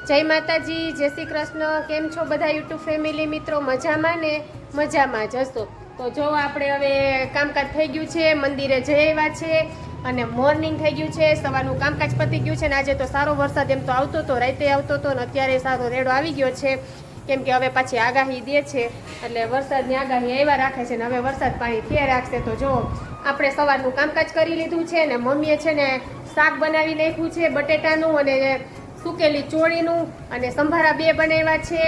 જય માતાજી, જય શ્રી કૃષ્ણ. કેમ છો બધા યુટ્યુબ ફેમિલી મિત્રો? મજામાં ને? મજામાં જ હશો. તો જો આપણે હવે કામકાજ થઈ ગયું છે, મંદિરે જઈ આવ્યા છે અને મોર્નિંગ થઈ ગયું છે, સવારનું કામકાજ પતી ગયું છે ને આજે તો સારો વરસાદ એમ તો આવતો હતો, રાતે આવતો હતો ને અત્યારે સારો રેડો આવી ગયો છે. કેમ કે હવે પાછી આગાહી દે છે એટલે વરસાદની આગાહી આવ્યા રાખે છે ને હવે વરસાદ પાણી થયા રાખશે. તો જો આપણે સવારનું કામકાજ કરી લીધું છે ને મમ્મીએ છે ને શાક બનાવી નાખ્યું છે બટેટાનું અને સુકેલી ચોળીનું અને સંભારા 2 બનાવ્યા છે,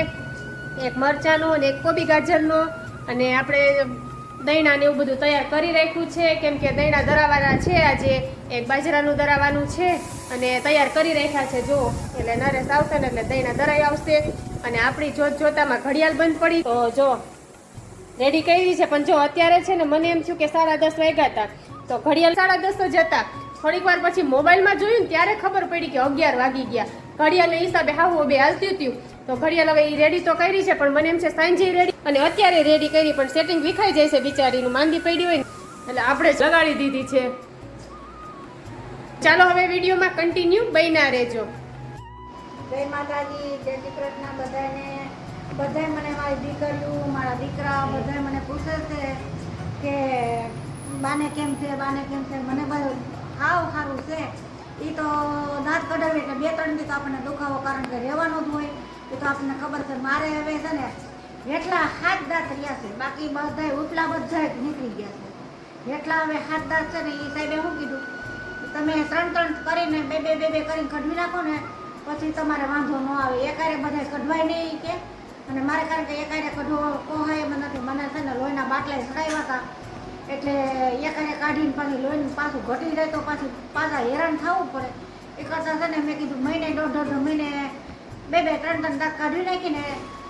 એક મરચાંનો અને એક કોબી ગાજરનો અને આપણે દહીંના ને એવું બધું તૈયાર કરી રાખ્યું છે. કેમ કે દહીંના દરાવાના છે, આજે એક બાજરાનું દરાવાનું છે અને તૈયાર કરી રાખ્યા છે. જો એટલે નરેશ આવશે ને એટલે દહીંના દરાઈ આવશે અને આપણી જોતામાં ઘડિયાળ બંધ પડી તો જો રેડી કરી છે. પણ જો અત્યારે છે ને મને એમ થયું કે 10:30 વાગ્યા હતા તો ઘડિયાળ 10:30 જ હતા. થોડીક વાર પછી મોબાઈલમાં જોયું ને ત્યારે ખબર પડી કે 11 વાગી ગયા. ઘડિયાળના હિસાબે હાવ બે હાલતી હતી તો ઘડિયાળ હવે એ રેડી તો કરી છે પણ મને એમ છે સાંજે રેડી અને અત્યારે રેડી કરી પણ સેટિંગ વિખાઈ જાય છે બિચારીનું, માંદી પડી હોય ને એટલે આપણે જ લગાડી દીધી છે. ચાલો હવે વિડીયોમાં કન્ટિન્યુ બન્યા રહેજો. જય માતાજી, જય શ્રી કૃષ્ણ બધાને. બધાય મને મારી દીકરીઓ મારા દીકરા બધાય મને પૂછે છે કે બાને કેમ છે બાને કેમ છે. મને બધું હાવ સારું છે. એ તો દાંત કઢાવે એટલે 2-3 દી તો આપણને દુખાવો કારણ કે રહેવાનો જ હોય એ તો આપણને ખબર છે. મારે હવે છે ને એટલા 7 દાંત રહ્યા છે, બાકી બધાય ઉપલા બધા નીકળી ગયા છે. એટલા હવે 7 દાંત છે ને એ સાહેબે શું કીધું તમે 3-3 કરીને 2-2 કરીને કઢવી નાખો ને પછી તમારે વાંધો ન આવે. એકારે બધા કઢવાય નહીં કે અને મારે કારણ કે એકારે કઢવો કોહાય એમ નથી. મને છે ને લોહીના બાટલા ચડાવ્યા હતા એટલે એકારે કાઢીને પાછી લોહીનું પાછું ઘટી જાય તો પાછા હેરાન થવું પડે. એ કરતાં છે ને મેં કીધું મહિને 1.5 મહિને 2-3 દાંત કાઢી નાખીને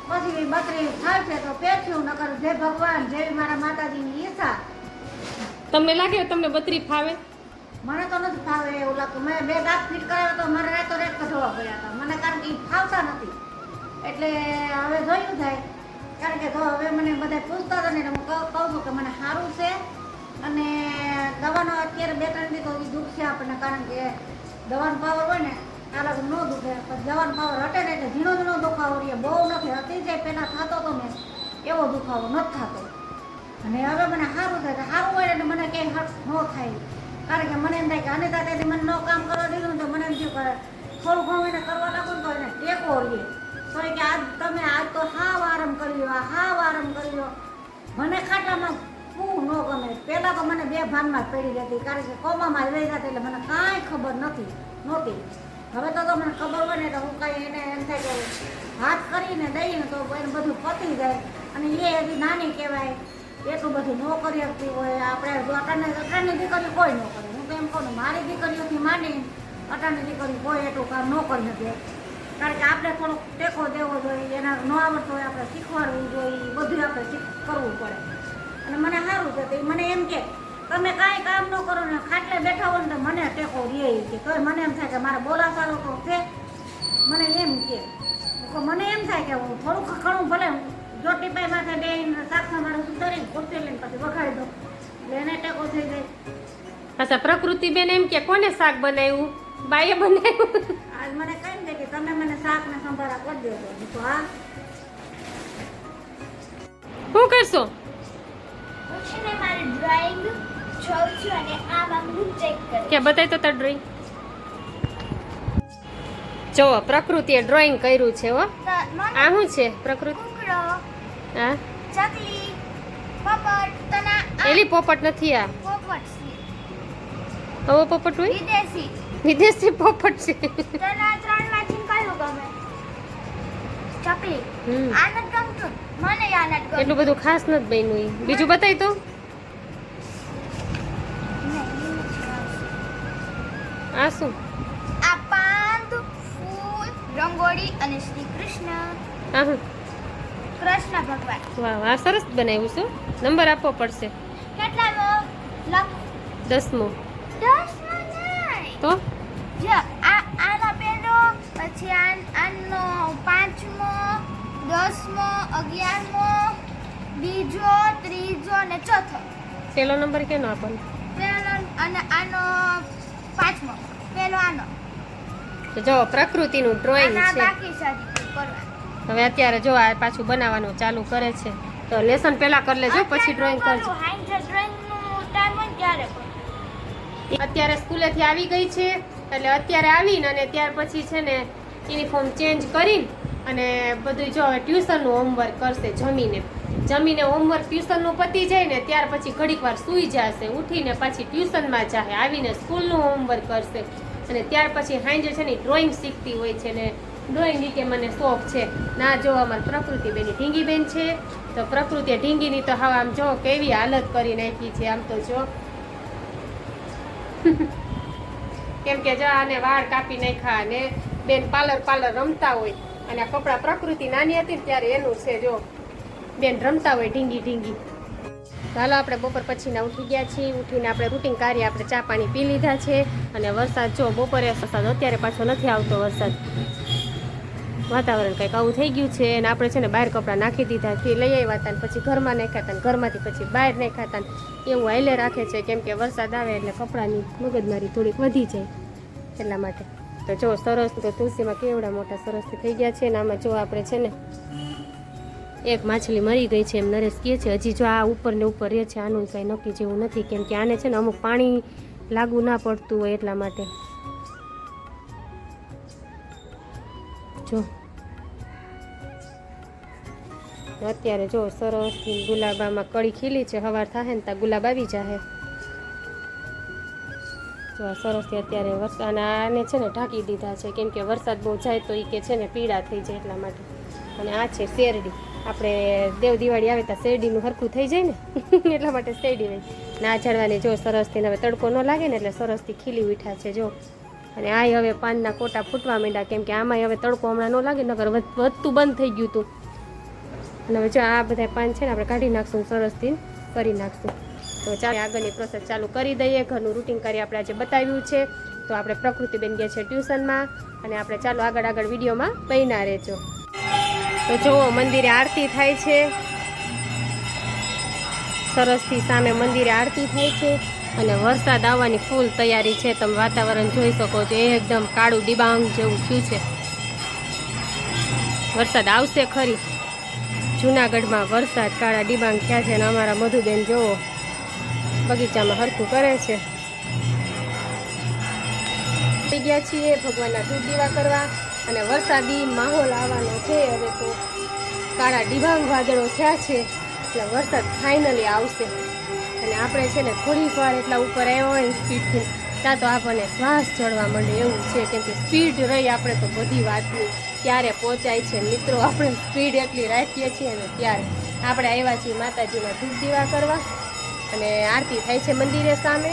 પછી બકરી થાય છે તો પેઠ્યું નકર જય ભગવાન જેવી મારા માતાજીની ઈચ્છા. તમને લાગે તમને બત્રી ફાવે? મને તો નથી ફાવે એવું લાગતું. મેં 2 દાંત ફીટ કરાવ્યા તો મારે રાતો રેત કઢવા પડ્યા હતા મને કારણ કે ફાવતા નથી. એટલે હવે જોયું થાય કારણ કે હવે મને બધા પૂછતા હતા ને એટલે હું કહું છું કે મને સારું છે અને દવાનો અત્યારે 2-3 દી તો દુઃખ છે આપણને કારણ કે દવાનો પાવર હોય ને ત્યારે ન દુખે પણ દવાનો પાવર હટે ને એટલે ઝીણો દુખાવો રહે, બહુ નથી. હતી જે પહેલાં થતો હતો ને એવો દુખાવો નથી થતો અને હવે મને સારું થાય. સારું હોય એટલે મને કંઈ હર્ટ ન થાય કારણ કે મને એમ થાય કે આને તાત્યાથી મને ન કામ કરવા દીધું ને તો મને એમ થયું કરે થોડું ઘણું એને કરવા લાગુ ને તો એને ટેકો રહીએ તો કે આજ તો હાવ આરામ કરી લો હાવ આરામ કરી લો. મને ખાટલામાં શું ન ગમે. પહેલાં તો મને 2 ભાનમાં જ પડી રહેતી કારણ કે કોમામાં રહી જતી એટલે મને કાંઈ ખબર નહોતી. હવે તો મને ખબર હોય ને તો હું કાંઈ એને એમ થાય કે હાથ કરીને દઈએ ને તો એને બધું પતી જાય અને એ હજી નાની કહેવાય એટલું બધું ન કરી શકતી હોય. આપણે જો અટાણની દીકરી કોઈ ન કરે. હું તો એમ કહું મારી દીકરીઓથી માંડી અટાણની દીકરી કોઈ એટલું કામ ન કરી શકે કારણ કે આપણે થોડોક ટેકો દેવો જોઈએ. એના ન આવડતો હોય આપણે શીખવાડવું જોઈએ, બધું આપણે કરવું પડે. અને મને સારું છે તો મને એમ કે તમે કાંઈ કામ ન કરો ને ખાટલે બેઠા હોય ને તો મને ટેકો રહે કે તો મને એમ થાય કે મારે બોલાચાલો તો છે. મને એમ કે મને એમ થાય કે હું થોડુંક ઘણું ભલે જોટી પાઈ માથે બેહીને શાકના મારું સુધારી કુર્તી લઈને પછી વઘાડી દઉં એટલે એને ટેકો થઈ જાય. અચ્છા, પ્રકૃતિબેન એમ કે કોને શાક બનાવ્યું? બાઈએ બનાવ્યું? આજ મને કહી દે કે તમે મને શાક ને સંભારા કરી દેજો. તો હા શું કરશો? હું છે ને મારી ડ્રોઈંગ જોઉં છું અને આમાં હું ચેક કરું. કે બતાય તો તાર ડ્રોઈંગ. જો પ્રકૃતિએ ડ્રોઈંગ કર્યું છે હો. આ શું છે પ્રકૃતિ? કુકડો, હા ચકલી, પોપટ, તના એલી પોપટ નથી આ. પોપટ છે. હવે પોપટ હોય? વિદેશી. વિદેશી પોપટ છે. તના 3 માંથી કયું ગમે? ચકલી. આ નથી ગમતું. મને આ નથી ગમતું. એટલું બધું ખાસ નથી બન્યું ઈ. બીજું બતાય તો. આ શું? આ પાંદ, ફૂલ, રંગોળી અને શ્રી કૃષ્ણ. હા હા, કૃષ્ણ ભગવાન. વાહ વાહ, સરસ બનાવ્યું છે. નંબર આપવો પડશે. કેટલામો? લખ. 10મો. 10મો નહીં. તો જો આનો પહેલો, પછી આનો 5મો, 10મો, 11મો, બીજો, ત્રીજો અને ચોથો. પેલો નંબર કેનો આપવાનો? પહેલો અને આનો 5મો. પહેલો આનો તો જો પ્રકૃતિનું ડ્રોઈંગ આ છે. બાકી છે હજી કરવા. હવે અત્યારે જો આ પાછું બનાવવાનું ચાલુ કરે છે. તો લેસન પહેલા કરી લેજો પછી ડ્રોઈંગ કરજો. ડ્રોઈંગનું ટાઈમ હોય ત્યારે કરું. અત્યારે સ્કૂલેથી આવી ગઈ છે એટલે અત્યારે આવીને અને ત્યાર પછી છે ને યુનિફોર્મ ચેન્જ કરીને અને બધું જો હવે ટ્યુશનનું હોમવર્ક કરશે જમીને હોમવર્ક ટ્યુશનનું પતી જાય ને ત્યાર પછી ઘડીક વાર સૂઈ જશે, ઉઠીને પાછી ટ્યુશનમાં જાહે, આવીને સ્કૂલનું હોમવર્ક કરશે અને ત્યાર પછી સાંજે છે ને ડ્રોઈંગ શીખતી હોય છે ને ડ્રોઈંગ કે મને શોખ છે ના. જો અમારી પ્રકૃતિબેન ઢીંગીબેન છે તો પ્રકૃતિએ ઢીંગીની તો હવે આમ જો કેવી હાલત કરી નાખી છે આમ તો જો કેમ કે જો આને વાળ કાપી નાખ્યા અને બેન પાર્લર રમતા હોય અને આ કપડાં પ્રકૃતિ નાની હતી ને ત્યારે એનું છે જો બેન રમતા હોય ઢીંગી. ચાલો આપણે બપોર પછીના ઉઠી ગયા છીએ. ઉઠીને આપણે રૂટિન કાર્ય આપણે ચા પાણી પી લીધા છે અને વરસાદ જો બપોરે વરસાદ અત્યારે પાછો નથી આવતો વરસાદ. વાતાવરણ કંઈક આવું થઈ ગયું છે અને આપણે છે ને બહાર કપડાં નાખી દીધા લઈ આવ્યા હતા ને પછી ઘરમાં નાખાતા ને ઘરમાંથી પછી બહાર નાખાતા ને એવું હાલે રાખે છે કેમ કે વરસાદ આવે એટલે કપડાની મગજમારી થોડીક વધી જાય એટલા માટે. તો જો સરસ તો તુલસીમાં કેવડા મોટા સરસથી થઈ ગયા છે ને આમાં જો આપણે છે ને એક માછલી મરી ગઈ છે એમ નરેશ કહે છે. હજી જો આ ઉપર ને ઉપર રહે છે આનું કંઈ નક્કી જેવું નથી કેમ કે આને છે ને અમુક પાણી લાગુ ના પડતું હોય એટલા માટે. જો અત્યારે જો સરસ ગુલાબામાં કળી ખીલી છે, સવાર થાય ને ત્યાં ગુલાબ આવી જાય. જો આ સરસથી અત્યારે વરસાદ આને છે ને ઢાંકી દીધા છે કેમ કે વરસાદ બહુ જાય તો એ કે છે ને પીળા થઈ જાય એટલા માટે. અને આ છે શેરડી, આપણે દેવ દિવાળી આવે ત્યાં શેરડીનું હરખું થઈ જાય ને એટલા માટે શેરડી હોય ના ઝાડવાની જો સરસથી હવે તડકો ન લાગે ને એટલે સરસથી ખીલી ઉઠ્યા છે જો. અને આ હવે પાનના કોટા ફૂટવા માંડ્યા કેમ કે આમાં હવે તડકો હમણાં ન લાગે નકર વધતું બંધ થઈ ગયું હતું. અને હવે જો આ બધા પાન છે ને આપણે કાઢી નાખશું, સરસથી કરી નાખશું. તો ચાલો આગળની પ્રોસેસ ચાલુ કરી દઈએ. ઘરનું રૂટિન કરી આપણે આજે બતાવ્યું છે. તો આપણે પ્રકૃતિબેન ગયા છે ટ્યુશનમાં અને આપણે ચાલો આગળ વિડીયોમાં બન્યા રહેજો. તો જુઓ મંદિરે આરતી થાય છે, સરસથી સામે મંદિરે આરતી થાય છે અને વરસાદ આવવાની ફૂલ તૈયારી છે. તમે વાતાવરણ જોઈ શકો છો એકદમ કાળું ડિબાંગ જેવું થયું છે. વરસાદ આવશે ખરી. જૂનાગઢમાં વરસાદ કાળા ડિબાંગ થયા છે અને અમારા મધુબેન જોવો બગીચામાં હરખું કરે છે. થઈ ગયા છીએ ભગવાનના ધૂપ દીવા કરવા અને વરસાદી માહોલ આવવાનો છે. હવે તો કાળા ડિબાંગ વાદળો થયા છે એટલે વરસાદ ફાઇનલી આવશે. અને આપણે છે ને થોડીક વાર એટલા ઉપર આવ્યો હોય સ્પીડથી ત્યાં તો આપણને શ્વાસ ચડવા માંડે એવું છે કેમ કે સ્પીડ રહી આપણે તો બધી વાતની ત્યારે પહોંચાય છે મિત્રો. આપણે સ્પીડ એટલી રાખીએ છીએ ને ત્યારે આપણે આવ્યા છીએ માતાજીના ધૂપ દીવા કરવા અને આરતી થાય છે મંદિરે સામે.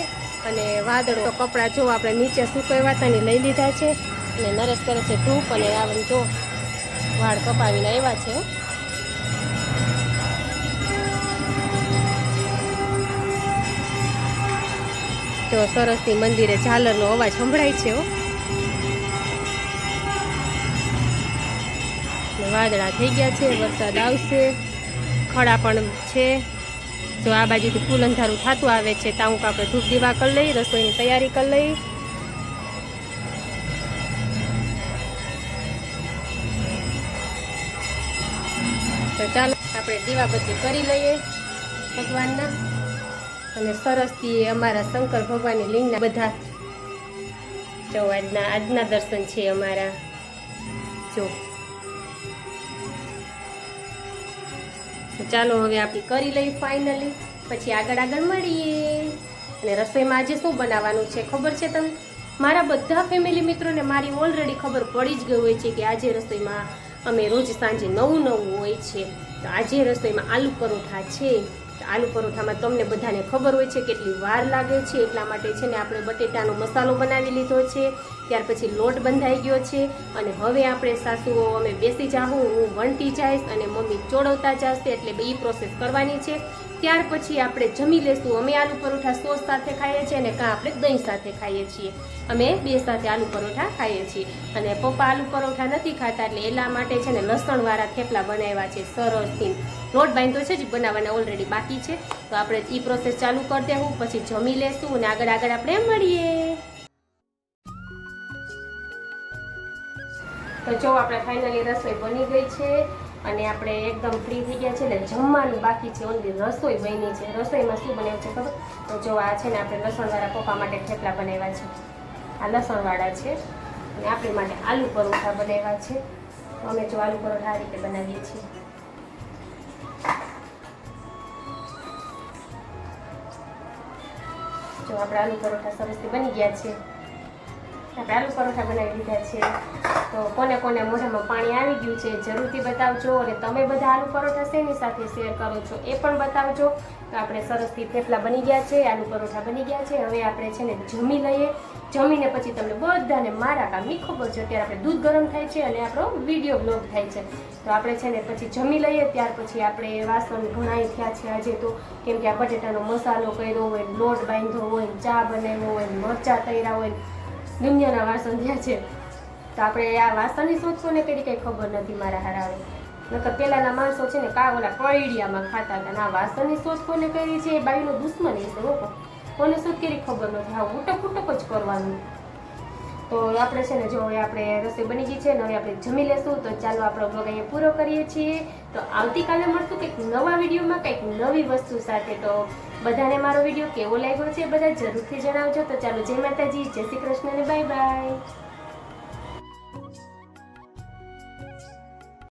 અને વાદળો કપડાં જો આપણે નીચે સુકવ્યા હતા ને લઈ લીધા છે અને નરેશ કરે છે ધૂપ અને આવે જો વાળ કપાવીને આવ્યા છે. તો સરસથી મંદિરે ઝાલરનો અવાજ સંભળાય છે. વાદળા થઈ ગયા છે, વરસાદ આવશે, ખડા પણ છે. જો આ બાજુથી ફૂલ અંધારું થતું આવે છે ત્યાં આપણે ધૂપ દીવા કરી લઈ, રસોઈની તૈયારી કરી લઈ. તો ચાલો આપણે દીવાબત્તી કરી લઈએ ભગવાનના અને સરસથી અમારા શંકર ભગવાનની લિંગના બધા જો આજના દર્શન છે અમારા. જો ચાલો હવે આપણે કરી લઈએ ફાઇનલી, પછી આગળ મળીએ. અને રસોઈમાં આજે શું બનાવવાનું છે ખબર છે તમને? મારા બધા ફેમિલી મિત્રોને મારી ઓલરેડી ખબર પડી જ ગઈ હોય છે કે આજે રસોઈમાં અમે રોજ સાંજે નવું હોય છે. તો આજે રસોઈમાં આલુ પરોઠા છે. આલુ પરોઠામાં તમને બધાને ખબર હોય છે કેટલી વાર લાગે છે એટલા માટે છે ને આપણે બટેટાનો મસાલો બનાવી લીધો છે, ત્યાર પછી લોટ બંધાઈ ગયો છે અને હવે આપણે સાસુઓ અમે બેસી જાઉં, હું વણતી જઈશ અને મમ્મી ચોળવતા જશે એટલે એ પ્રોસેસ કરવાની છે. ત્યાર પછી આપણે જમી લેશું. અમે આલુ પરોઠા સોસ સાથે ખાઈએ છીએ અને કાં આપણે દહીં સાથે ખાઈએ છીએ. અમે બે સાથે આલુ પરોઠા ખાઈએ છીએ અને પપ્પા આલુ પરોઠા નથી ખાતા એટલે એના માટે છે ને લસણવાળા થેપલા બનાવ્યા છે સરસથી. લોટ બાંધ્યો છે જ બનાવવાના ઓલરેડી બાકી છે. તો આપણે એ પ્રોસેસ ચાલુ કરી દેવું, પછી જમી લેશું અને આગળ આપણે મળીએ. તો જો આપણે ફાઇનલી રસોઈ બની ગઈ છે અને આપણે એકદમ ફ્રી થઈ ગયા છે એટલે જમવાનું બાકી છે. ઓનલી રસોઈ બની છે. રસોઈમાં શું બનાવ્યું છે ખબર? તો જો આ છે ને આપણે લસણવાળા પપ્પા માટે થેપલા બનાવ્યા છે. આ લસણવાળા છે અને આપણી માટે આલુ પરોઠા બનાવ્યા છે. અમે જો આલુ પરોઠા આ રીતે બનાવીએ છીએ. જો આપણે આલુ પરોઠા સરસથી બની ગયા છે. આપણે આલુ પરોઠા બનાવી દીધા છે. તો કોને કોને મોઢામાં પાણી આવી ગયું છે જરૂરથી બતાવજો. અને તમે બધા આલુ પરોઠા શેની સાથે શેર કરો છો એ પણ બતાવજો. તો આપણે સરસથી થેપલા બની ગયા છે, આલુ પરોઠા બની ગયા છે. હવે આપણે છે ને જમી લઈએ. જમીને પછી તમને બધાને મારા કામની ખબર છે. અત્યારે આપણે દૂધ ગરમ થાય છે અને આપણો વિડીયો બ્લોગ થાય છે. તો આપણે છે ને પછી જમી લઈએ. ત્યાર પછી આપણે વાસણ ઘણાય થયા છે આજે તો, કેમ કે આ બટેટાનો મસાલો કર્યો હોય, લોટ બાંધ્યો હોય, ચા બનાવ્યો હોય, મરચાં તળ્યા હોય, દુનિયાના વાસણ થયા છે. તો આપણે આ વાસણની શોધ કોને કરી કંઈ ખબર નથી મારા હારાવે. નકર પહેલાના માણસો છે ને ઓલા કળિયામાં ખાતા હતા. આ વાસણની શોધ કોને કરી છે એ બાઈનો દુશ્મન હશે. કોને શોધ કરી ખબર નથી. હા ઉટક ઉટક જ કરવાનું. તો આપણે છે ને જો હવે આપણે રસોઈ બની ગઈ છે ને હવે આપણે જમી લેશું. તો ચાલો આપણો બ્લોગ અહીંયા પૂરો કરીએ છીએ. તો આવતીકાલે મળશું કંઈક નવા વિડીયોમાં કંઈક નવી વસ્તુ સાથે. તો બધાને મારો વિડીયો કેવો લાગ્યો છે બધા જરૂરથી જણાવજો. તો ચાલો જય માતાજી, જય શ્રી કૃષ્ણ અને બાય બાય.